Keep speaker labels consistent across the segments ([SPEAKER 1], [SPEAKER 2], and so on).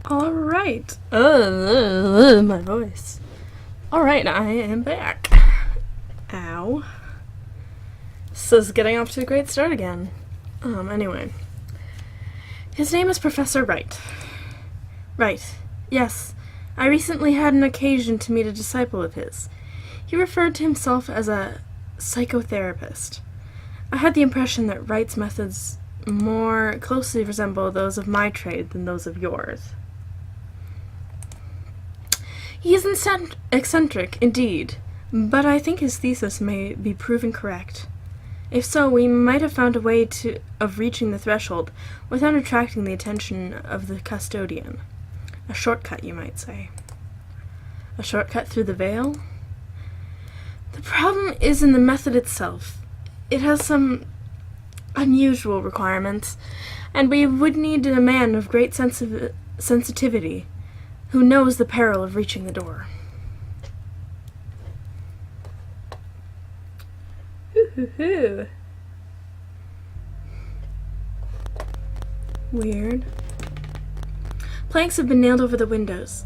[SPEAKER 1] Alright. My voice. Alright, I am back. Ow. This is getting off to a great start again. Anyway. His name is Professor Wright. Right. Yes. I recently had an occasion to meet a disciple of his. He referred to himself as a psychotherapist. I had the impression that Wright's methods more closely resemble those of my trade than those of yours. He is eccentric, indeed, but I think his thesis may be proven correct. If so, we might have found a way of reaching the threshold without attracting the attention of the custodian. A shortcut, you might say. A shortcut through the veil? The problem is in the method itself. It has some unusual requirements, and we would need a man of great sensitivity who knows the peril of reaching the door. Hoo-hoo-hoo. Weird. Planks have been nailed over the windows,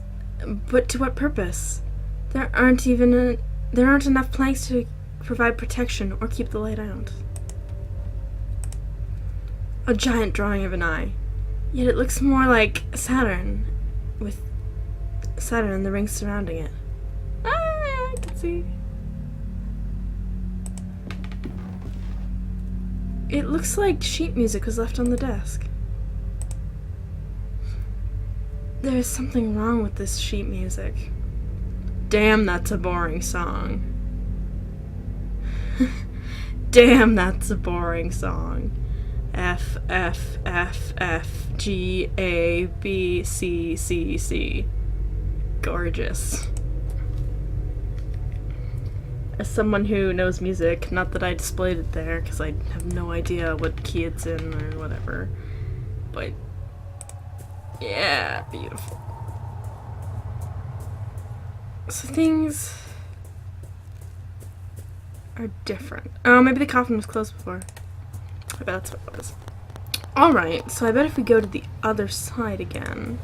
[SPEAKER 1] but to what purpose? There aren't enough planks to provide protection or keep the light out. A giant drawing of an eye, yet it looks more like Saturn, with Saturn and the rings surrounding it. Ah, I can see. It looks like sheet music was left on the desk. There is something wrong with this sheet music. Damn, that's a boring song. Damn, that's a boring song. F, F, F, F, G, A, B, C, C, C. Gorgeous. As someone who knows music, not that I displayed it there, because I have no idea what key it's in or whatever, but yeah, beautiful. So things are different. Oh, maybe the coffin was closed before. I bet that's what it was. Alright, so I bet if we go to the other side again,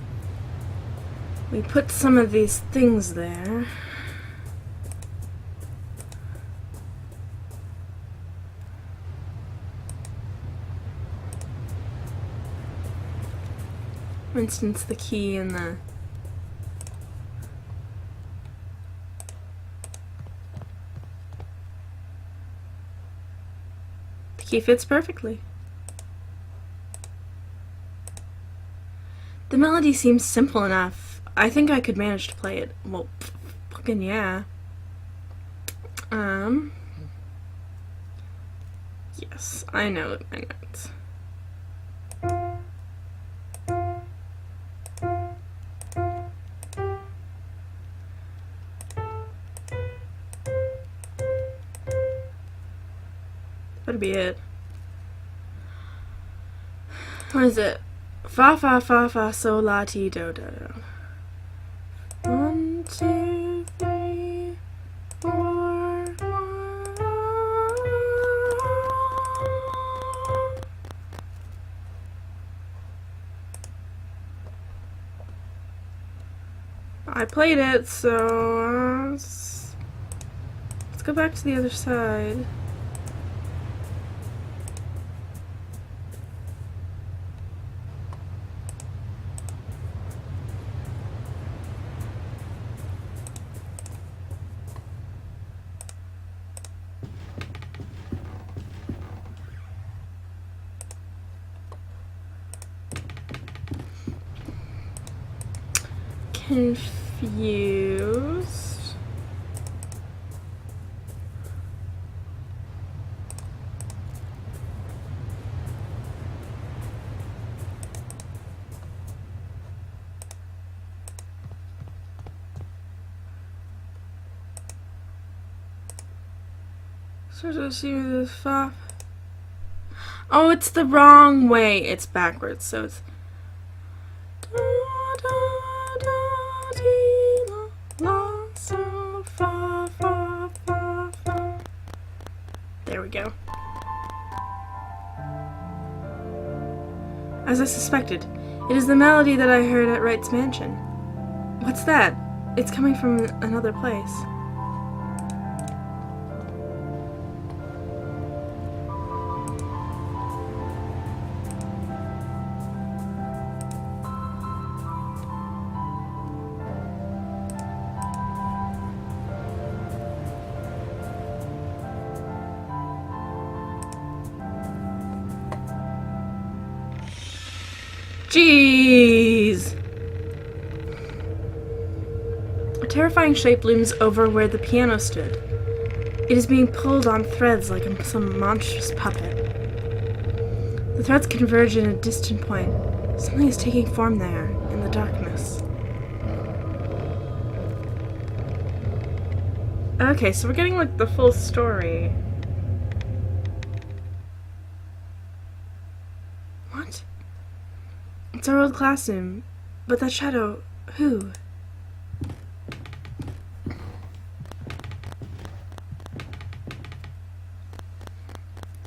[SPEAKER 1] we put some of these things there. For instance, the key and the key fits perfectly. The melody seems simple enough. I think I could manage to play it. Well, fucking yeah. Yes, I know my notes. That'd be it. What is it? Fa fa fa fa sol la ti do do do. 1, 2, 3, 4. I played it, so let's go back to the other side. Confused. So to see the fa. Oh, it's the wrong way. It's backwards, so it's there we go. As I suspected, It is the melody that I heard at Wright's mansion. What's that? It's coming from another place. Jeez! A terrifying shape looms over where the piano stood. It is being pulled on threads like some monstrous puppet. The threads converge in a distant point. Something is taking form there, in the darkness. Okay, so we're getting, like, the full story. What? It's our old classroom, but that shadow, who?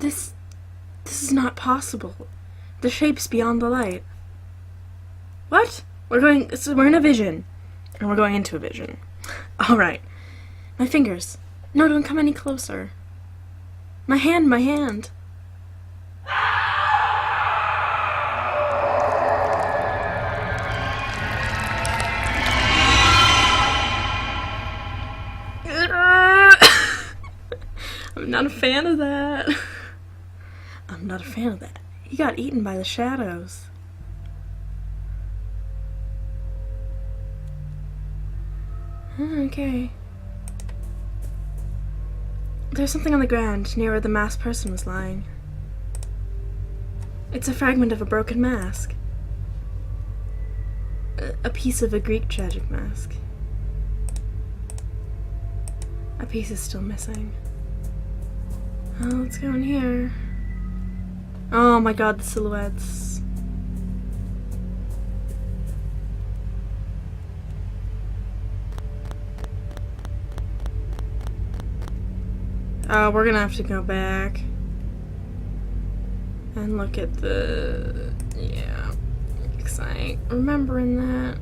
[SPEAKER 1] This is not possible. The shape's beyond the light. What? We're in a vision. And we're going into a vision. Alright. My fingers. No, don't come any closer. My hand. I'm not a fan of that. I'm not a fan of that. He got eaten by the shadows. Okay. There's something on the ground near where the masked person was lying. It's a fragment of a broken mask. A piece of a Greek tragic mask. A piece is still missing. Oh, let's go in here. Oh my god, the silhouettes. Oh, we're gonna have to go back and look at the... yeah, because I ain't remembering that.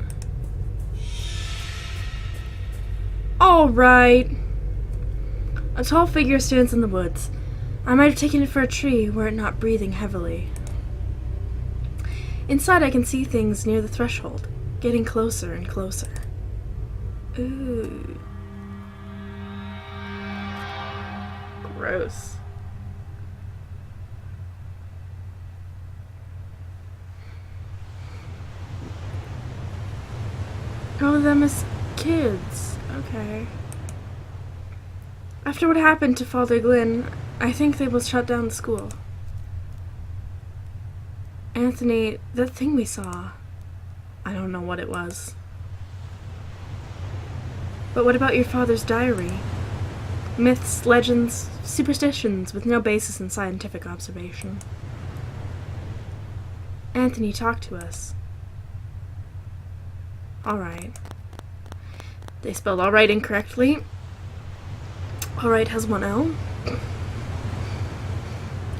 [SPEAKER 1] Alright. A tall figure stands in the woods. I might have taken it for a tree were it not breathing heavily. Inside I can see things near the threshold, getting closer and closer. Ooh. Gross. Oh, them as kids. Okay. After what happened to Father Glynn, I think they will shut down the school. Anthony, that thing we saw, I don't know what it was. But what about your father's diary? Myths, legends, superstitions with no basis in scientific observation. Anthony, talk to us. Alright. They spelled alright incorrectly. Alright has one L.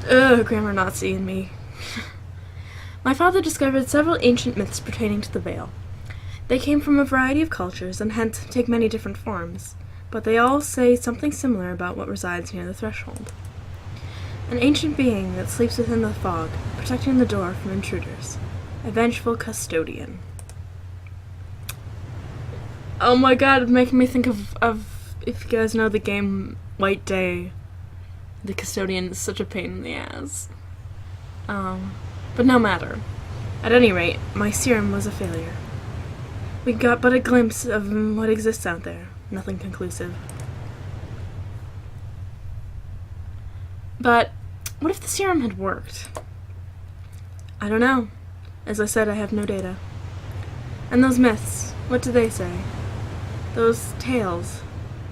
[SPEAKER 1] Ugh, grammar Nazi in me. My father discovered several ancient myths pertaining to the Veil. They came from a variety of cultures and hence take many different forms, but they all say something similar about what resides near the threshold. An ancient being that sleeps within the fog, protecting the door from intruders. A vengeful custodian. Oh my god, it's making me think of if you guys know the game White Day. The custodian is such a pain in the ass. But no matter. At any rate, my serum was a failure. We got but a glimpse of what exists out there. Nothing conclusive. But what if the serum had worked? I don't know. As I said, I have no data. And those myths, what do they say? Those tales.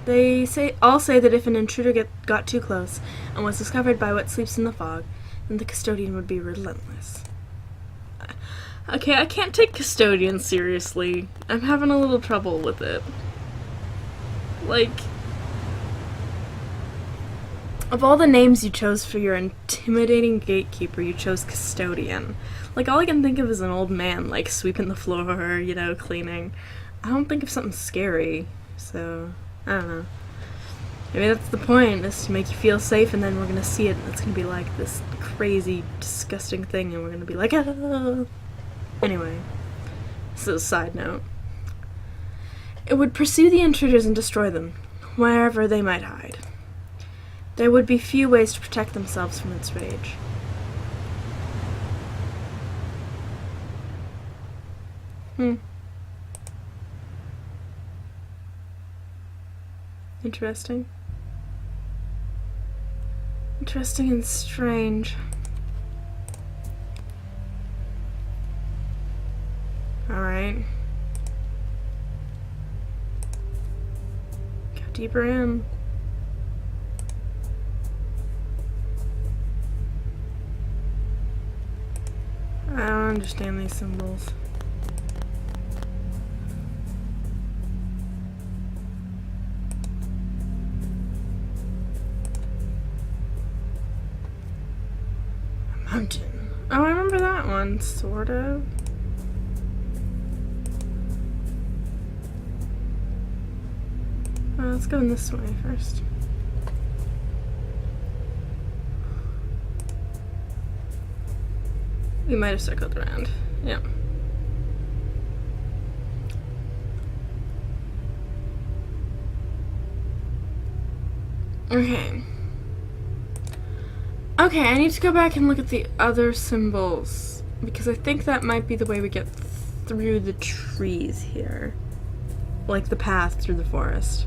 [SPEAKER 1] They all say that if an intruder got too close and was discovered by what sleeps in the fog, then the custodian would be relentless. Okay, I can't take custodian seriously. I'm having a little trouble with it. Like, Of all the names you chose for your intimidating gatekeeper, you chose custodian. Like, all I can think of is an old man, like, sweeping the floor, you know, cleaning. I don't think of something scary, so, I don't know. Maybe that's the point, is to make you feel safe, and then we're gonna see it, and it's gonna be like this crazy, disgusting thing, and we're gonna be like, ah! Anyway, this is a side note. It would pursue the intruders and destroy them, wherever they might hide. There would be few ways to protect themselves from its rage. Interesting. Interesting and strange. Alright. Go deeper in. I don't understand these symbols. A mountain. Oh, I remember that one, sort of. Let's go in this way first. We might have circled around. Yeah. Okay. Okay, I need to go back and look at the other symbols, because I think that might be the way we get through the trees here. Like the path through the forest.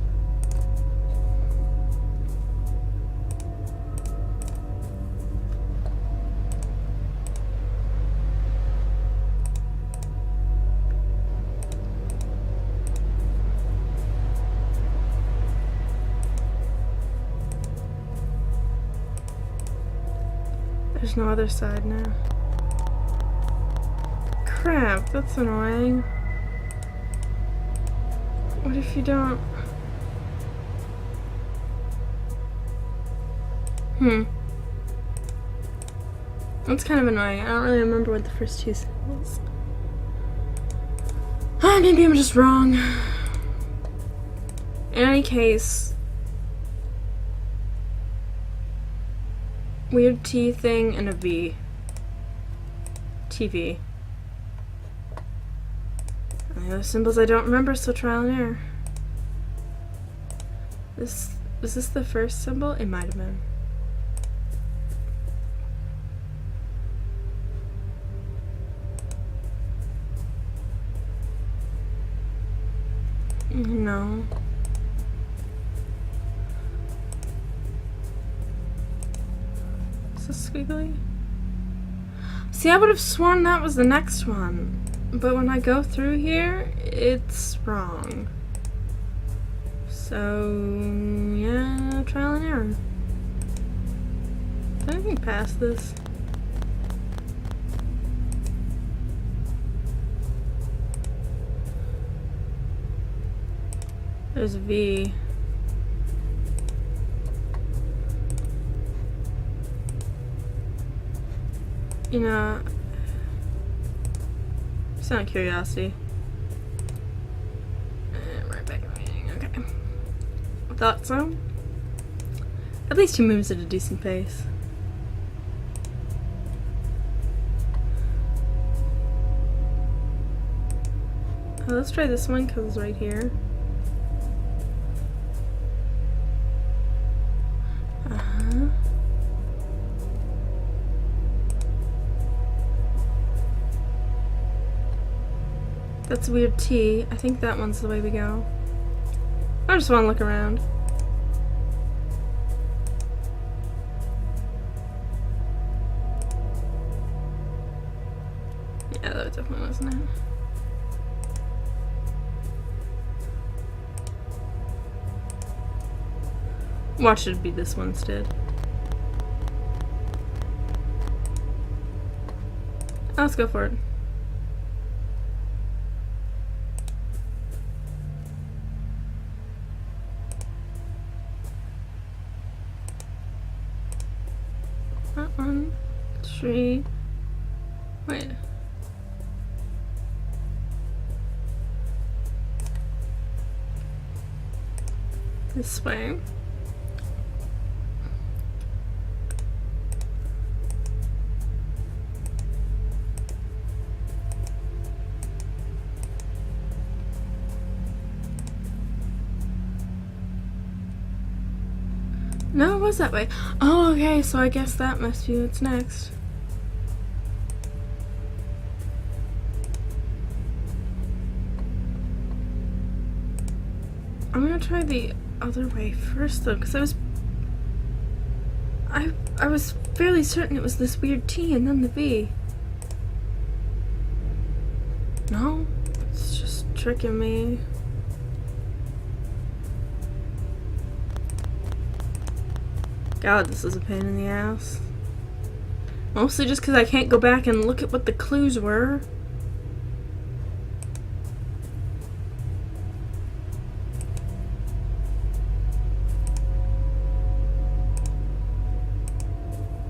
[SPEAKER 1] There's no other side now. Crap, that's annoying. What if you don't? That's kind of annoying. I don't really remember what the first two symbols. Maybe I'm just wrong. In any case, weird T thing and a V. TV. And the other symbols I don't remember, so trial and error. Was this the first symbol? It might have been. No. Is this squiggly? See, I would have sworn that was the next one. But when I go through here, it's wrong. So, yeah, trial and error. Did anything past this? There's a V. You know, just out of curiosity. Right back at me. Okay. Thought so. At least he moves at a decent pace. Let's try this one because it's right here. That's a weird T. I think that one's the way we go. I just want to look around. Yeah, that definitely wasn't it. Watch it be this one instead. Let's go for it. 1 3. Wait. This way. No, it was that way. Oh, okay, so I guess that must be what's next. I'm gonna try the other way first, though, because I was fairly certain it was this weird T and then the V. No, it's just tricking me. God, this is a pain in the ass. Mostly just because I can't go back and look at what the clues were.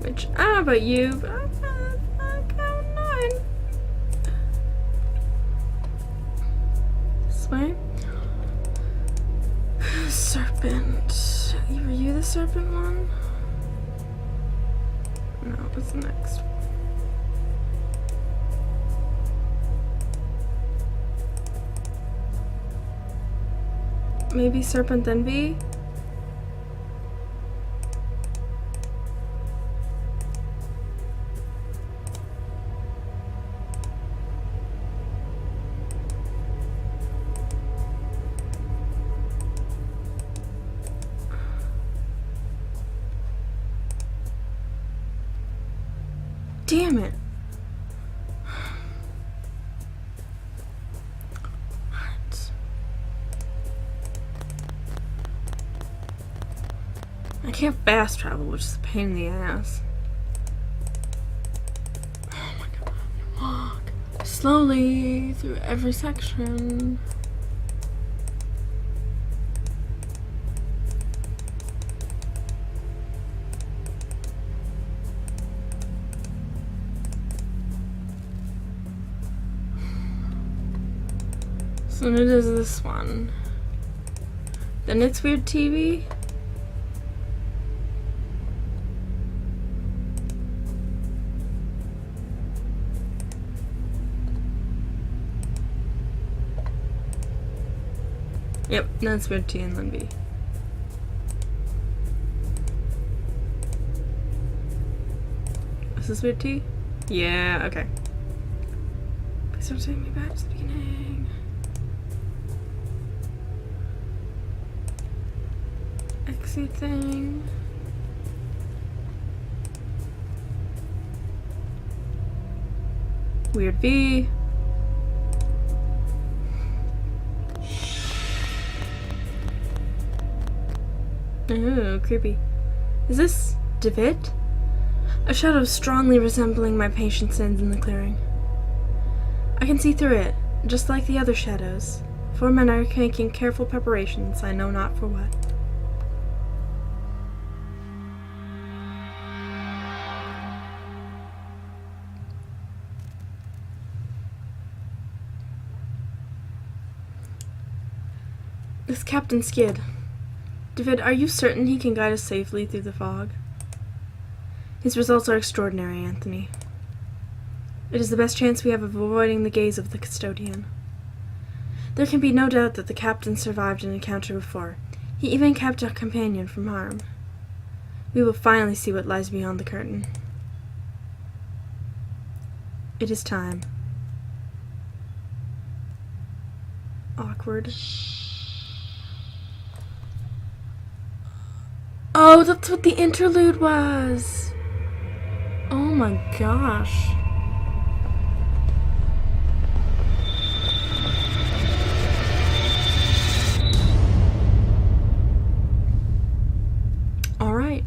[SPEAKER 1] Which, I don't know about you, but I got 9. This way. Serpent. Were you the serpent one? No, what's the next one? Maybe serpent then V? Damn it. What? I can't fast travel, which is a pain in the ass. Oh my god. Walk slowly through every section. So it is this one. Then it's weird TV. Yep, that's weird T and then B. Is this weird T? Yeah, okay. Please don't take me back to the beginning. Exit thing. Weird V. Ooh, creepy. Is this David? A shadow strongly resembling my patient stands in the clearing. I can see through it, just like the other shadows. 4 men are making careful preparations, I know not for what. This Captain Skid. David, are you certain he can guide us safely through the fog? His results are extraordinary, Anthony. It is the best chance we have of avoiding the gaze of the custodian. There can be no doubt that the captain survived an encounter before. He even kept a companion from harm. We will finally see what lies beyond the curtain. It is time. Awkward. Oh, that's what the interlude was! Oh my gosh. Alright.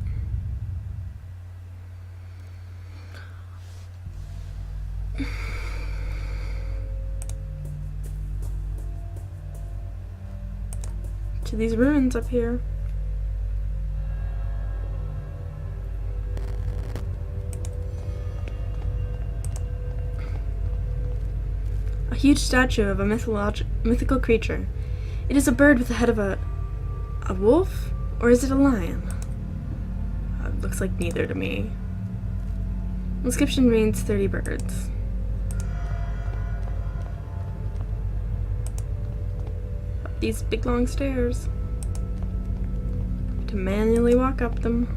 [SPEAKER 1] To these ruins up here. huge statue of a mythical creature. It is a bird with the head of a wolf? Or is it a lion? It looks like neither to me. Inscription reads 30 birds. Up these big long stairs. To manually walk up them.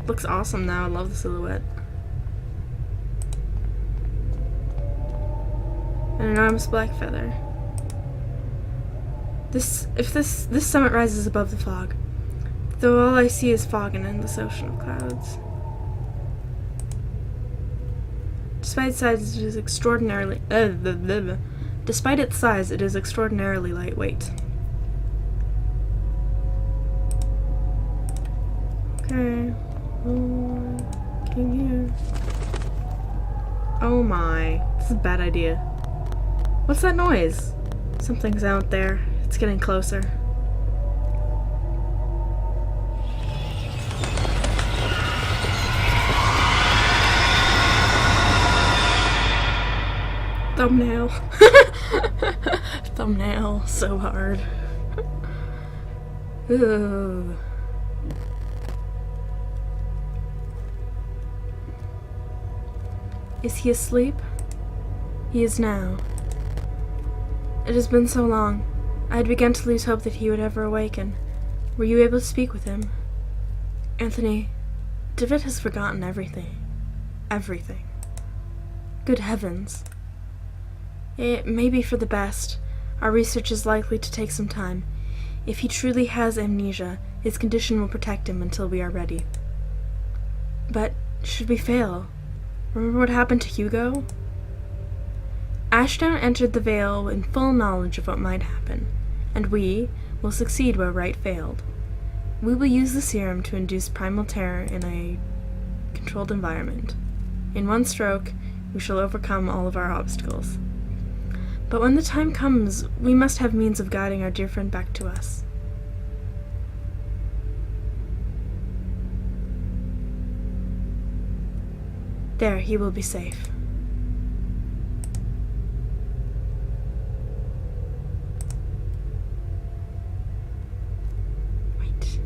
[SPEAKER 1] Looks awesome now. I love the silhouette. An enormous black feather. If this summit rises above the fog, though all I see is fog and endless ocean of clouds. Despite its size, it is extraordinarily lightweight. Okay. Getting here. Oh my. This is a bad idea. What's that noise? Something's out there. It's getting closer. Thumbnail. Thumbnail. So hard. Ooh. Is he asleep? He is now. It has been so long. I had begun to lose hope that he would ever awaken. Were you able to speak with him? Anthony, David has forgotten everything. Everything. Good heavens. It may be for the best. Our research is likely to take some time. If he truly has amnesia, his condition will protect him until we are ready. But should we fail? Remember what happened to Hugo? Ashdown entered the Vale in full knowledge of what might happen, and we will succeed where Wright failed. We will use the serum to induce primal terror in a controlled environment. In one stroke, we shall overcome all of our obstacles. But when the time comes, we must have means of guiding our dear friend back to us. There, he will be safe. Wait.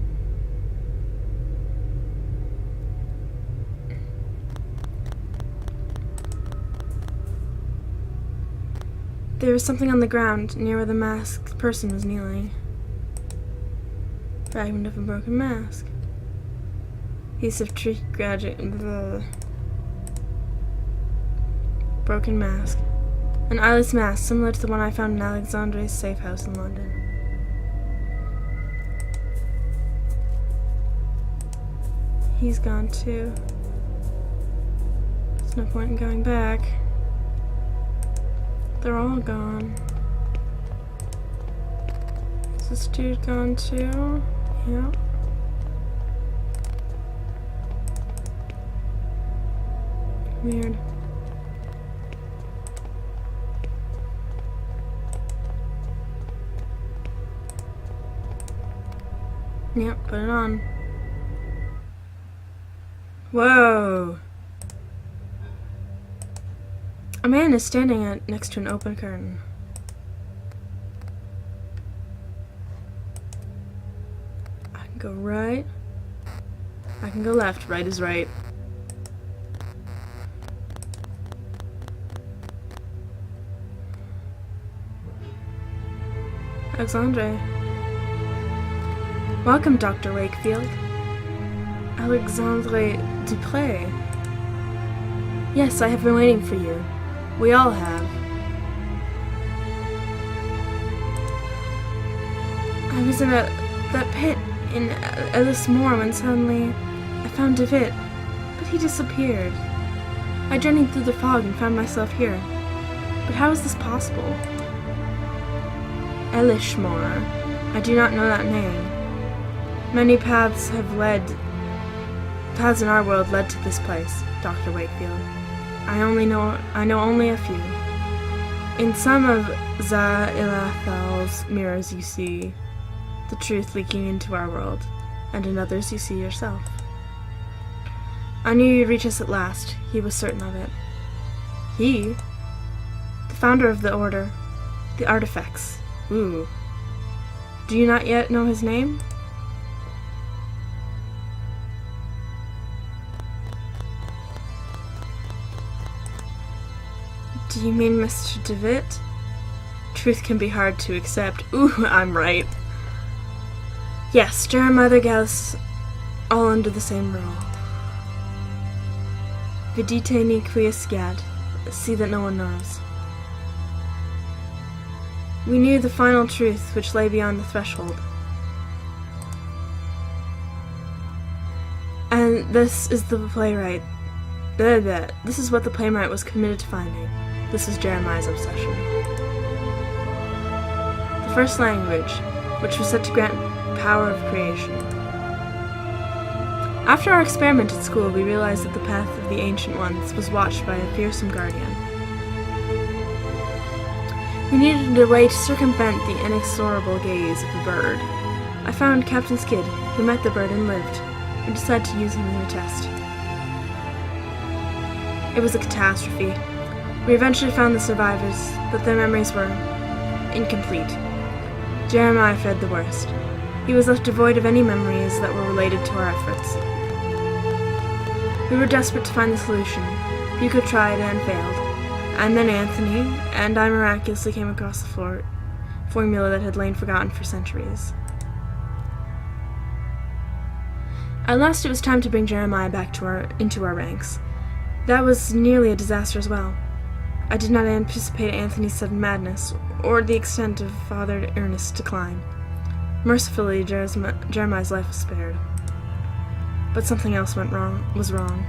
[SPEAKER 1] There was something on the ground near where the masked person was kneeling. Fragment of a broken mask. Piece of tree graduate. Broken mask. An eyeless mask similar to the one I found in Alexandre's safe house in London. He's gone too. There's no point in going back. They're all gone. Is this dude gone too? Yeah. Weird. Yep, put it on. Whoa! A man is standing next to an open curtain. I can go right. I can go left. Right is right. Alexandre. Welcome, Dr. Wakefield. Alexandre Dupré. Yes, I have been waiting for you. We all have. I was in that pit in Ellis Moor when suddenly I found David, but he disappeared. I journeyed through the fog and found myself here. But how is this possible? Elishmore. I do not know that name. Many paths in our world led to this place, Dr. Wakefield. I know only a few. In some of Za-Ilathal's mirrors you see the truth leaking into our world, and in others you see yourself. I knew you'd reach us at last. He was certain of it. He? The founder of the Order. The Artifacts. Ooh. Do you not yet know his name? Do you mean Mr. DeWitt? Truth can be hard to accept. Ooh, I'm right. Yes, Jeremiah Gallus, all under the same rule. Vidite ni quiescat. See that no one knows. We knew the final truth which lay beyond the threshold. And this is the playwright. This is what the playwright was committed to finding. This was Jeremiah's obsession. The first language, which was said to grant power of creation. After our experiment at school, we realized that the path of the Ancient Ones was watched by a fearsome guardian. We needed a way to circumvent the inexorable gaze of the bird. I found Captain Skid, who met the bird and lived, and decided to use him in a test. It was a catastrophe. We eventually found the survivors, but their memories were incomplete. Jeremiah fared the worst. He was left devoid of any memories that were related to our efforts. We were desperate to find the solution. Hugo tried and failed. And then Anthony and I miraculously came across the formula that had lain forgotten for centuries. At last it was time to bring Jeremiah back into our ranks. That was nearly a disaster as well. I did not anticipate Anthony's sudden madness, or the extent of Father Ernest's decline. Mercifully, Jeremiah's life was spared. But something else was wrong.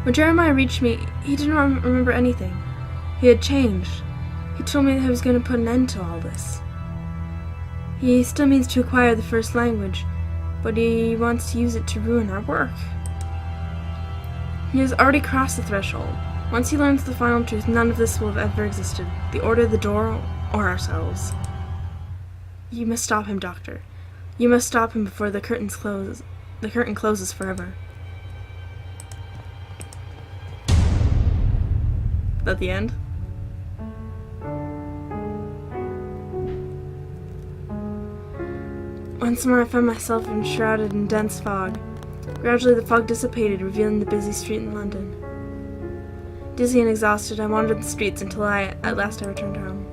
[SPEAKER 1] When Jeremiah reached me, he did not remember anything. He had changed. He told me that he was going to put an end to all this. He still means to acquire the first language, but he wants to use it to ruin our work. He has already crossed the threshold. Once he learns the final truth, none of this will have ever existed. The Order, the door, or ourselves. You must stop him, Doctor. You must stop him before the curtain closes forever. Is that the end? Once more I found myself enshrouded in dense fog. Gradually the fog dissipated, revealing the busy street in London. Dizzy and exhausted, I wandered the streets until at last I returned home.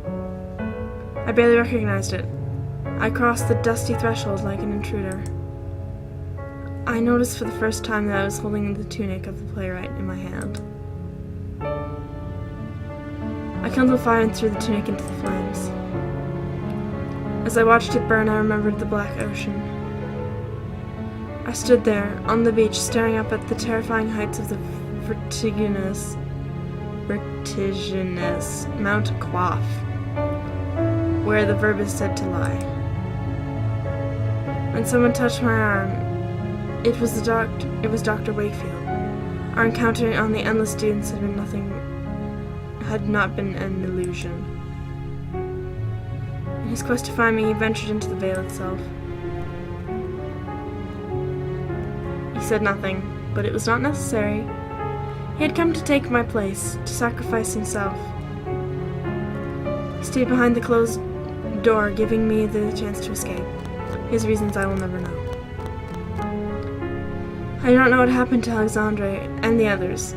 [SPEAKER 1] I barely recognized it. I crossed the dusty threshold like an intruder. I noticed for the first time that I was holding the tunic of the playwright in my hand. I kindled a fire and threw the tunic into the flames. As I watched it burn, I remembered the black ocean. I stood there, on the beach, staring up at the terrifying heights of the vertiginous Mount Quaff, where the verb is said to lie. When someone touched my arm, it was Dr. Wakefield. Our encounter on the endless dunes had not been an illusion. In his quest to find me, he ventured into the veil itself. He said nothing, but it was not necessary. He had come to take my place, to sacrifice himself. He stayed behind the closed door, giving me the chance to escape. His reasons I will never know. I do not know what happened to Alexandre and the others,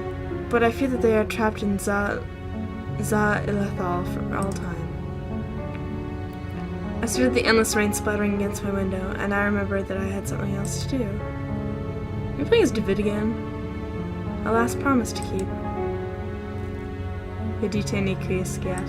[SPEAKER 1] but I fear that they are trapped in Za-Ilathal for all time. I stared at the endless rain splattering against my window, and I remembered that I had something else to do. Are you playing as David again? A last promise to keep. Vidite ni quiescat.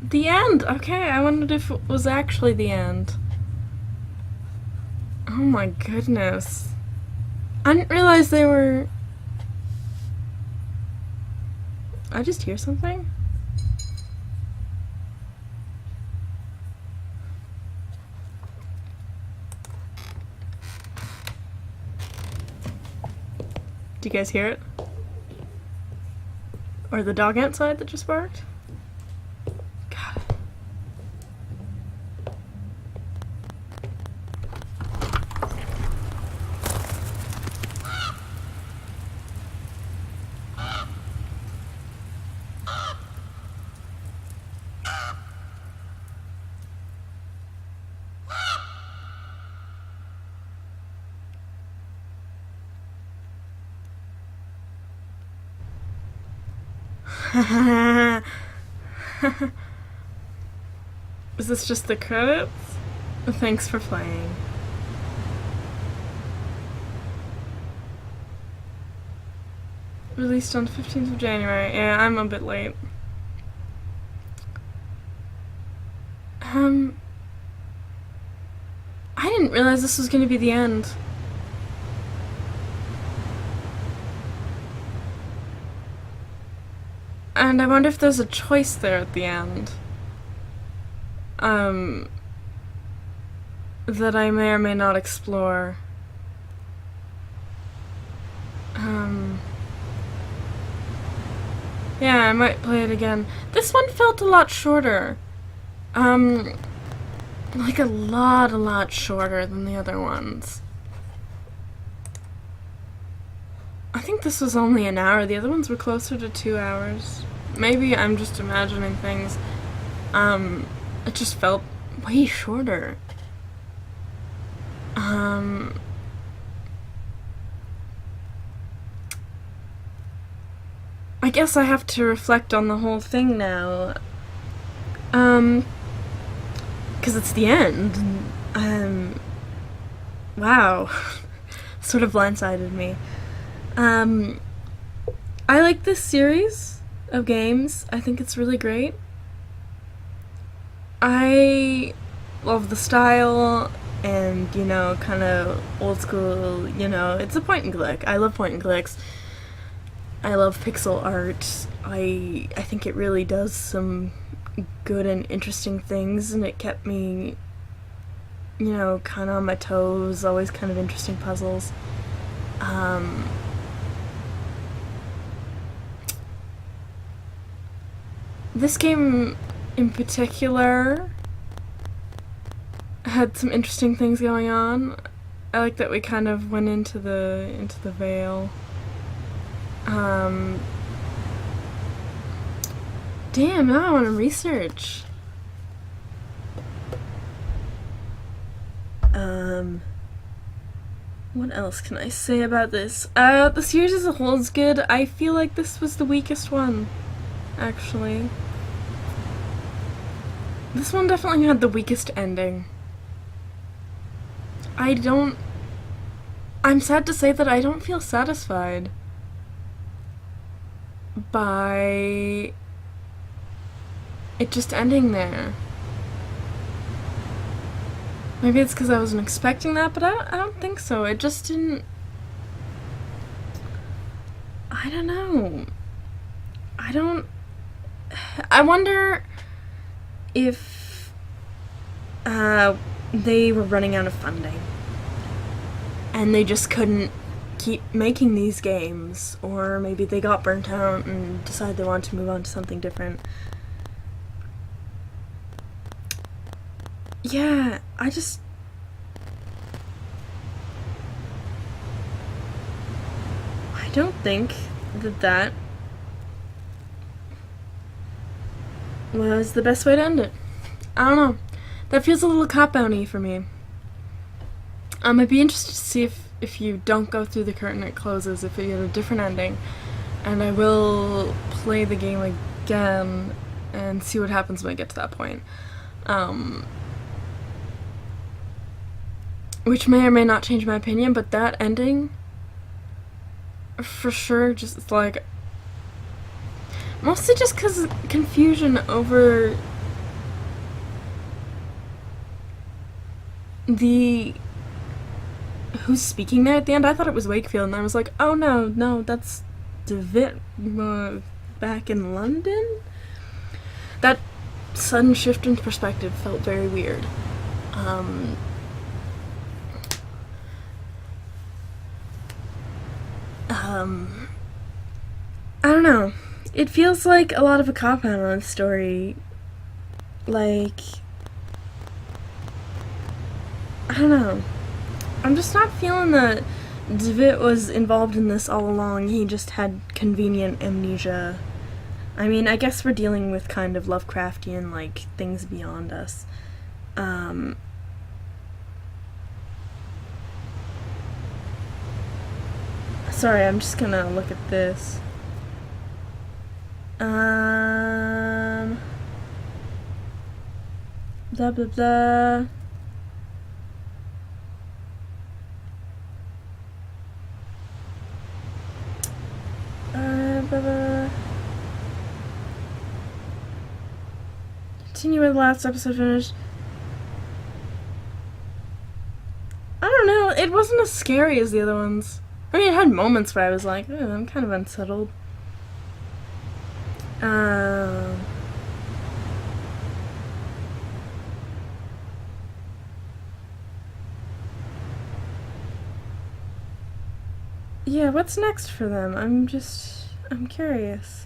[SPEAKER 1] The end! Okay, I wondered if it was actually the end. Oh my goodness. I didn't realize they were... I just hear something? Do you guys hear it? Or the dog outside that just barked? God. Is this just the credits? Thanks for playing. Released on 15th of January. Yeah, I'm a bit late. I didn't realize this was going to be the end. And I wonder if there's a choice there at the end. That I may or may not explore. Yeah, I might play it again. This one felt a lot shorter. Like a lot shorter than the other ones. I think this was only an hour. The other ones were closer to 2 hours. Maybe I'm just imagining things. It just felt way shorter. I guess I have to reflect on the whole thing now. Because it's the end. Wow. Sort of blindsided me. I like this series of games. I think it's really great. I love the style and, you know, kind of old school, you know, it's a point and click. I love point and clicks. I love pixel art. I think it really does some good and interesting things, and it kept me, you know, kind of on my toes, always kind of interesting puzzles. This game in particular had some interesting things going on. I like that we kind of went into the veil. Damn, now I want to research. What else can I say about this? The series as a whole is good. I feel like this was the weakest one, actually. This one definitely had the weakest ending. I'm sad to say that I don't feel satisfied by it just ending there. Maybe it's because I wasn't expecting that, but I don't think so. It just didn't... I don't know. I wonder if they were running out of funding and they just couldn't keep making these games, or maybe they got burnt out and decided they wanted to move on to something different. Yeah, I don't think that was the best way to end it. I don't know. That feels a little cop-out-y for me. I'd be interested to see if you don't go through the curtain it closes, if you get a different ending. And I will play the game again and see what happens when I get to that point. Which may or may not change my opinion, but that ending, for sure, just like... Mostly just because confusion over the who's speaking there at the end, I thought it was Wakefield, and I was like, oh no, that's DeVitt back in London? That sudden shift in perspective felt very weird. I don't know. It feels like a lot of a cop-out on the story. Like, I don't know. I'm just not feeling that DeVitt was involved in this all along. He just had convenient amnesia. I mean, I guess we're dealing with kind of Lovecraftian, like, things beyond us. Sorry, I'm just gonna look at this. Blah blah blah. Blah, blah. Continue where the last episode finished. I don't know, it wasn't as scary as the other ones. I mean, it had moments where I was like, I'm kind of unsettled. Yeah, what's next for them? I'm curious.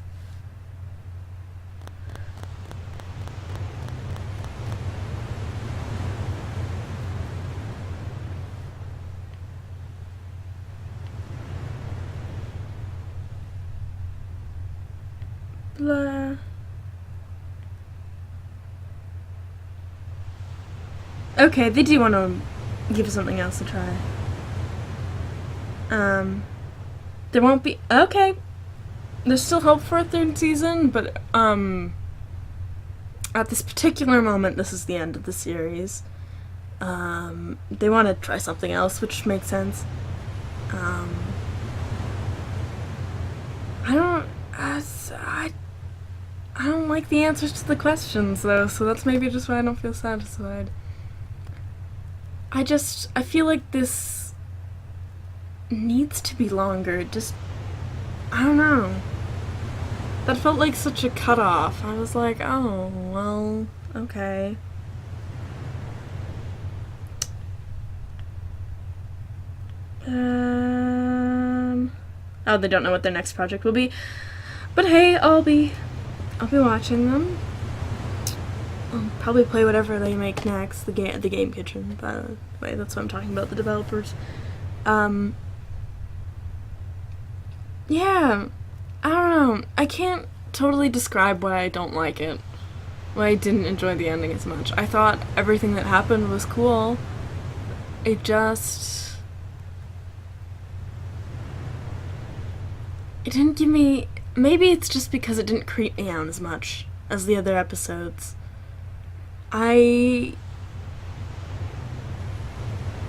[SPEAKER 1] Blah. Okay, they do want to give something else a try. There won't be... Okay. There's still hope for a third season, but, at this particular moment, this is the end of the series. They want to try something else, which makes sense. I don't like the answers to the questions, though, so that's maybe just why I don't feel satisfied. I feel like this needs to be longer. I don't know. That felt like such a cutoff. I was like, oh, well, okay. Oh, they don't know what their next project will be. But hey, I'll be watching them. I'll probably play whatever they make next. The Game Kitchen, by the way. That's what I'm talking about, the developers. Yeah, I don't know. I can't totally describe why I don't like it. Why I didn't enjoy the ending as much. I thought everything that happened was cool. It didn't give me... Maybe it's just because it didn't creep me out as much as the other episodes. I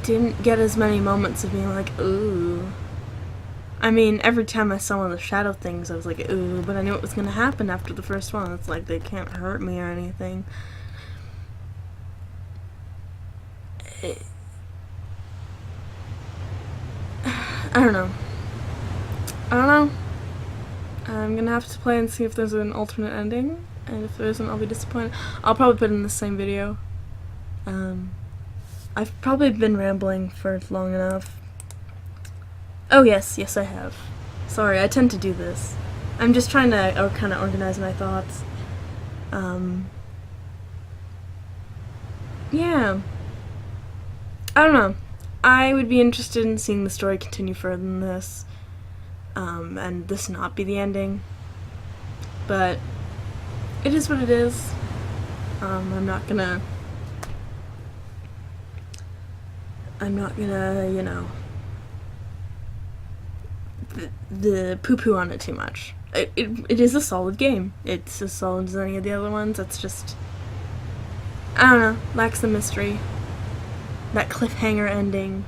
[SPEAKER 1] didn't get as many moments of being like, ooh. I mean, every time I saw one of the shadow things, I was like, ooh, but I knew what was going to happen after the first one. It's like, they can't hurt me or anything. I don't know. I'm going to have to play and see if there's an alternate ending. And if there isn't, I'll be disappointed. I'll probably put it in the same video. I've probably been rambling for long enough. Oh, yes, I have. Sorry, I tend to do this. I'm just trying to kind of organize my thoughts. Yeah. I don't know. I would be interested in seeing the story continue further than this. And this not be the ending. But it is what it is. I'm not gonna, you know, the poo-poo on it too much. It is a solid game. It's as solid as any of the other ones. It's just, I don't know, lacks the mystery. That cliffhanger ending,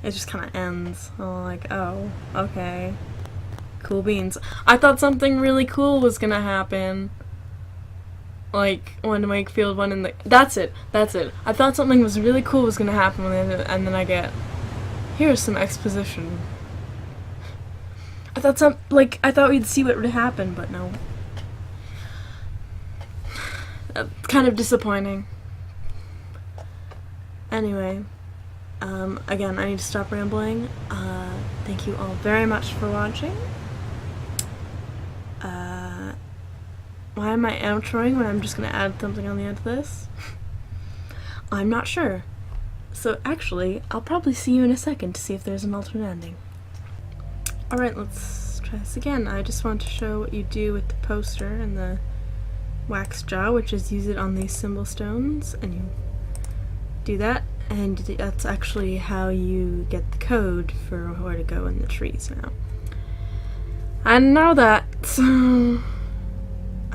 [SPEAKER 1] it just kind of ends. I'm like, oh, okay. Cool beans. I thought something really cool was gonna happen. like when Wakefield went in the. That's it. I thought something was really cool was gonna happen, and then I get. Here's some exposition. I thought we'd see what would happen, but no. Kind of disappointing. Anyway, again, I need to stop rambling. Thank you all very much for watching. Why am I outroing when I'm just gonna add something on the end of this? I'm not sure. So actually, I'll probably see you in a second to see if there's an alternate ending. Alright, let's try this again. I just want to show what you do with the poster and the wax jaw, which is use it on these symbol stones, and you do that, and that's actually how you get the code for where to go in the trees now. I know that, so...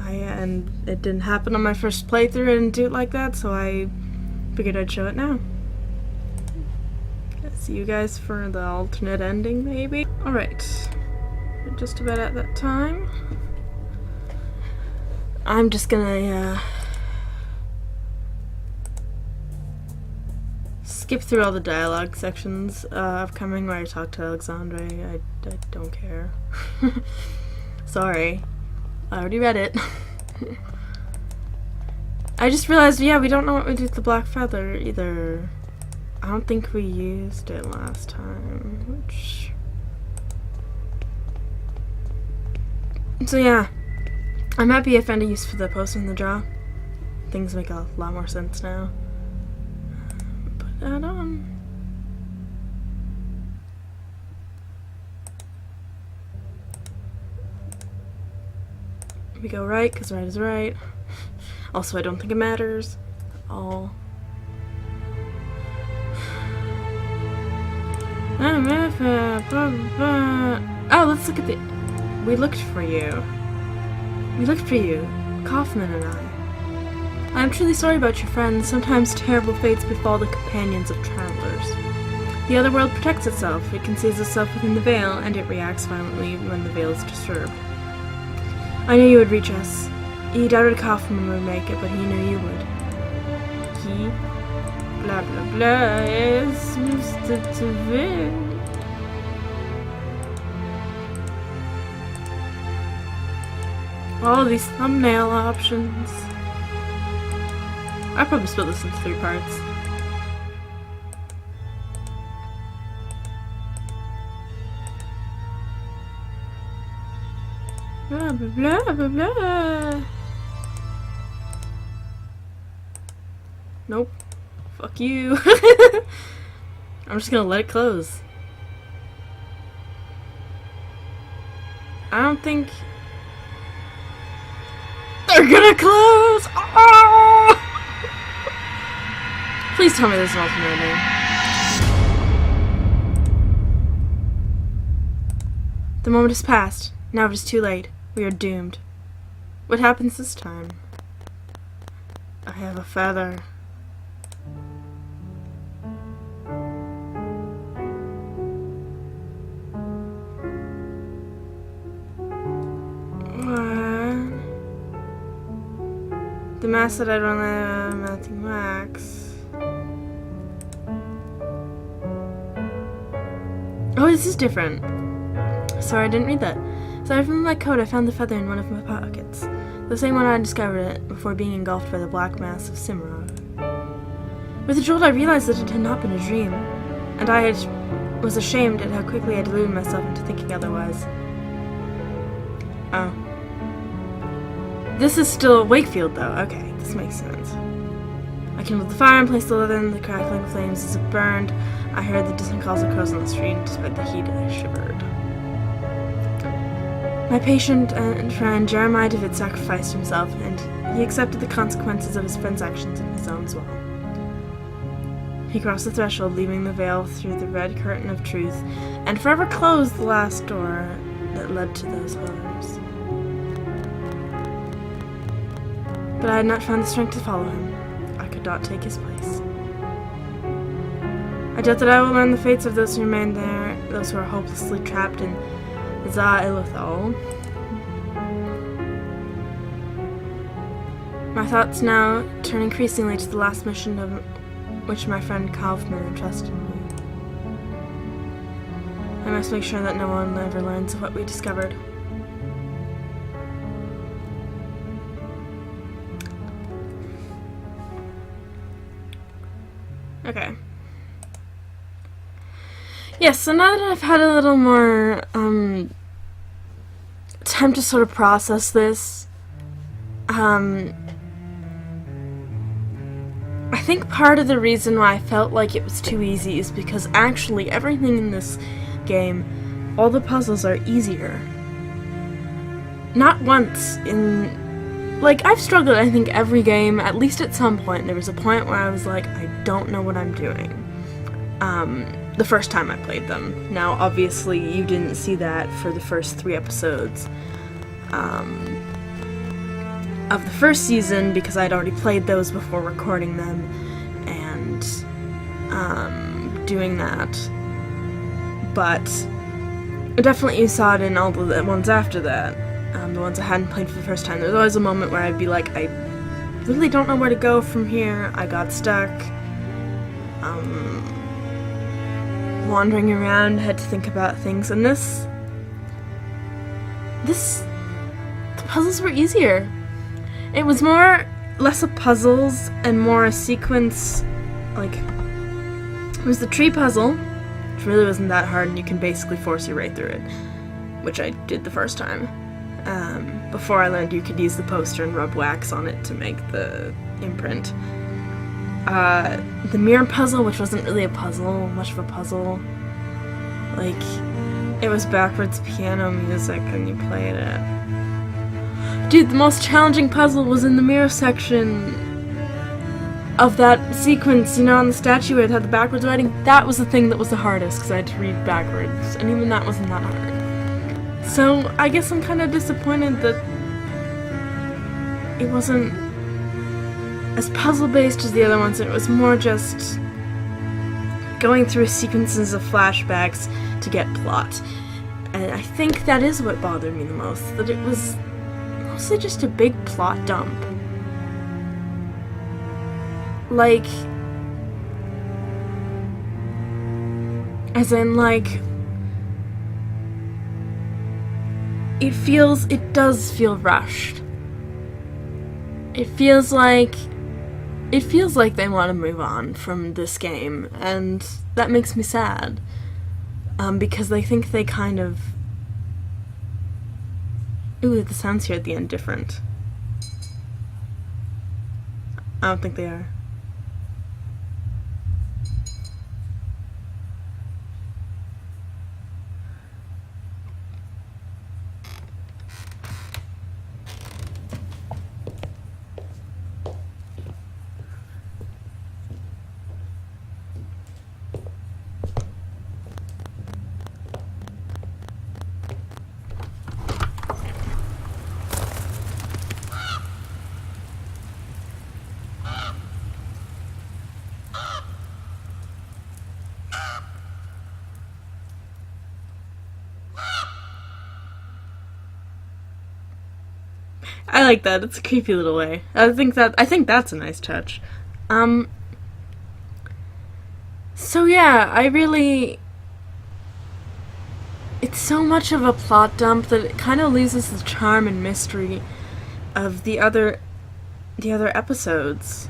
[SPEAKER 1] and it didn't happen on my first playthrough, I didn't do it like that, so I figured I'd show it now. See you guys for the alternate ending, maybe? Alright, we're just about at that time. I'm just gonna, skip through all the dialogue sections upcoming where I talk to Alexandre. I don't care. Sorry. I already read it. I just realized, yeah, we don't know what we do with the black feather either. I don't think we used it last time, which... So yeah, I might be found a use for the poster and the jaw. Things make a lot more sense now. Put that on. We go right, because right is right. Also, I don't think it matters at all. Oh, let's look at the... We looked for you. Kaufman and I. I'm truly sorry about your friends. Sometimes terrible fates befall the companions of travelers. The other world protects itself. It conceals itself within the veil, and it reacts violently when the veil is disturbed. I knew you would reach us. He doubted Kaufman would make it, but he knew you would. He, blah blah blah, is Mr. Tevin. All these thumbnail options. I probably split this into 3 parts. Blah blah blah blah blah. Nope. Fuck you. I'm just gonna let it close. I don't think they're gonna close. Oh! Please tell me there's an alternate ending. The moment has passed. Now it is too late. We are doomed. What happens this time? I have a feather. What? The mask that I don't have melting wax. Oh, this is different. Sorry, I didn't read that. Aside from my coat, I found the feather in one of my pockets. The same one I discovered it before being engulfed by the black mass of Cimarron. With a jolt, I realized that it had not been a dream, and I was ashamed at how quickly I deluded myself into thinking otherwise. Oh. This is still Wakefield, though. Okay, this makes sense. I kindled the fire and placed the leather in the crackling flames as it burned. I heard the distant calls of crows on the street, and despite the heat, I shivered. My patient and friend Jeremiah David sacrificed himself, and he accepted the consequences of his friend's actions in his own as well. He crossed the threshold, leaving the veil through the red curtain of truth, and forever closed the last door that led to those horrors. But I had not found the strength to follow him. I could not take his place. I doubt that I will learn the fates of those who remain there, those who are hopelessly trapped in Za Ilithol. My thoughts now turn increasingly to the last mission of which my friend Kaufman entrusted me. I must make sure that no one ever learns of what we discovered. Okay. Yes, so now that I've had a little more time to sort of process this, I think part of the reason why I felt like it was too easy is because actually everything in this game, all the puzzles are easier. Not once in... Like, I've struggled, I think, every game, at least at some point. There was a point where I was like, I don't know what I'm doing. The first time I played them. Now, obviously, you didn't see that for the first 3 episodes of the first season, because I'd already played those before recording them and doing that. But definitely you saw it in all the ones after that. The ones I hadn't played for the first time. There's always a moment where I'd be like, I really don't know where to go from here. I got stuck. Wandering around, had to think about things. And the puzzles were easier. It was less of puzzles and more a sequence, like, it was the tree puzzle, which really wasn't that hard, and you can basically force your way through it, which I did the first time. Before I learned you could use the poster and rub wax on it to make the imprint. The mirror puzzle, which wasn't really much of a puzzle. Like, it was backwards piano music and you played it. Dude, the most challenging puzzle was in the mirror section of that sequence, on the statue where it had the backwards writing. That was the thing that was the hardest, because I had to read backwards, and even that wasn't that hard. So, I guess I'm kind of disappointed that it wasn't as puzzle-based as the other ones. It was more just going through sequences of flashbacks to get plot. And I think that is what bothered me the most, that it was mostly just a big plot dump. Like, as in, like, it does feel rushed. It feels like they want to move on from this game, and that makes me sad. Because I think they kind of... Ooh, the sounds here at the end different. I don't think they are. I like that. It's a creepy little way. I think that's a nice touch. So yeah, it's so much of a plot dump that it kind of loses the charm and mystery of the other episodes,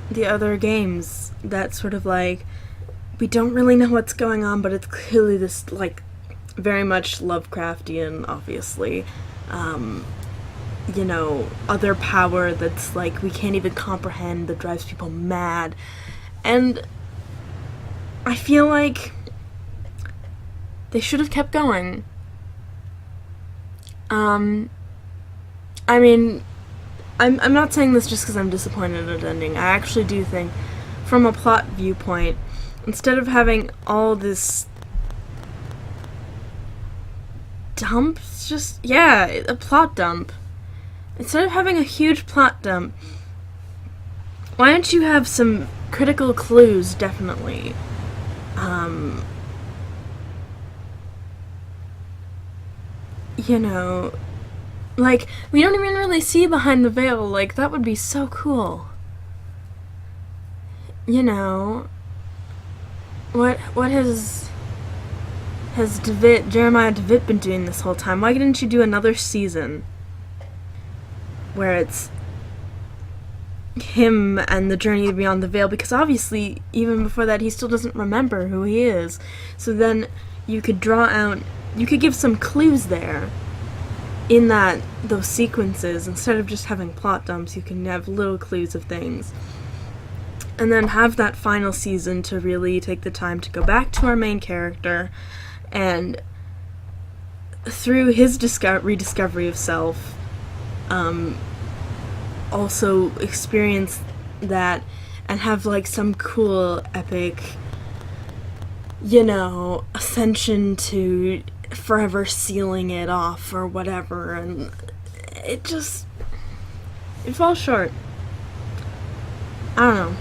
[SPEAKER 1] the other games. That sort of like, we don't really know what's going on, but it's clearly this, like, very much Lovecraftian, obviously. Other power that's like we can't even comprehend, that drives people mad. And I feel like they should have kept going. I mean, I'm not saying this just because I'm disappointed at the ending. I actually do think, from a plot viewpoint, instead of having all this dump, a plot dump. Instead of having a huge plot dump, why don't you have some critical clues, definitely? Like, we don't even really see behind the veil. Like, that would be so cool. You know, what has Jeremiah DeVitt been doing this whole time? Why didn't you do another season where it's him and the journey beyond the veil? Because obviously, even before that, he still doesn't remember who he is. So then you could give some clues there in those sequences. Instead of just having plot dumps, you can have little clues of things. And then have that final season to really take the time to go back to our main character and through his rediscovery of self, also experience that and have like some cool epic, ascension to forever sealing it off or whatever, and it falls short. I don't know.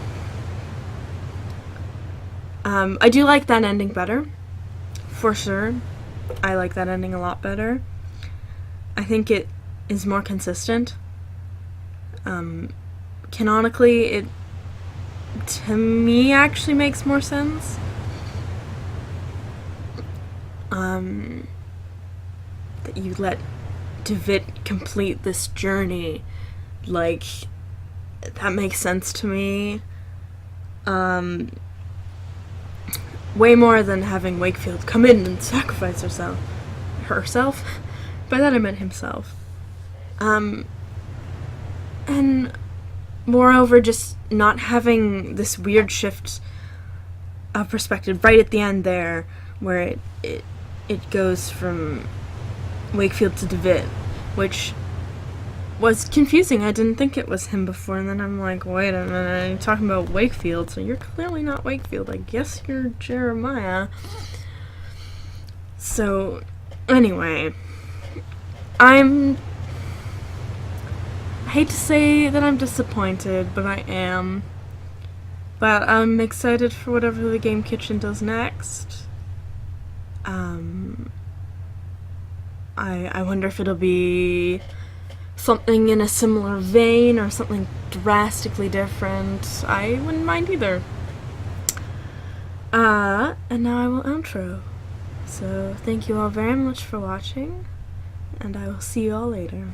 [SPEAKER 1] I do like that ending better, for sure. I like that ending a lot better. I think it is more consistent. Canonically, it, to me, actually makes more sense. That you let DeVitt complete this journey, like, that makes sense to me. Way more than having Wakefield come in and sacrifice herself. By that I meant himself. And moreover, just not having this weird shift of perspective right at the end there, where it goes from Wakefield to DeVitt, which was confusing. I didn't think it was him before, and then I'm like, wait a minute, you're talking about Wakefield, so you're clearly not Wakefield. I guess you're Jeremiah. So, anyway, I hate to say that I'm disappointed, but I am. But I'm excited for whatever the Game Kitchen does next. I wonder if it'll be something in a similar vein or something drastically different. I wouldn't mind either. And now I will outro. So thank you all very much for watching, and I will see you all later.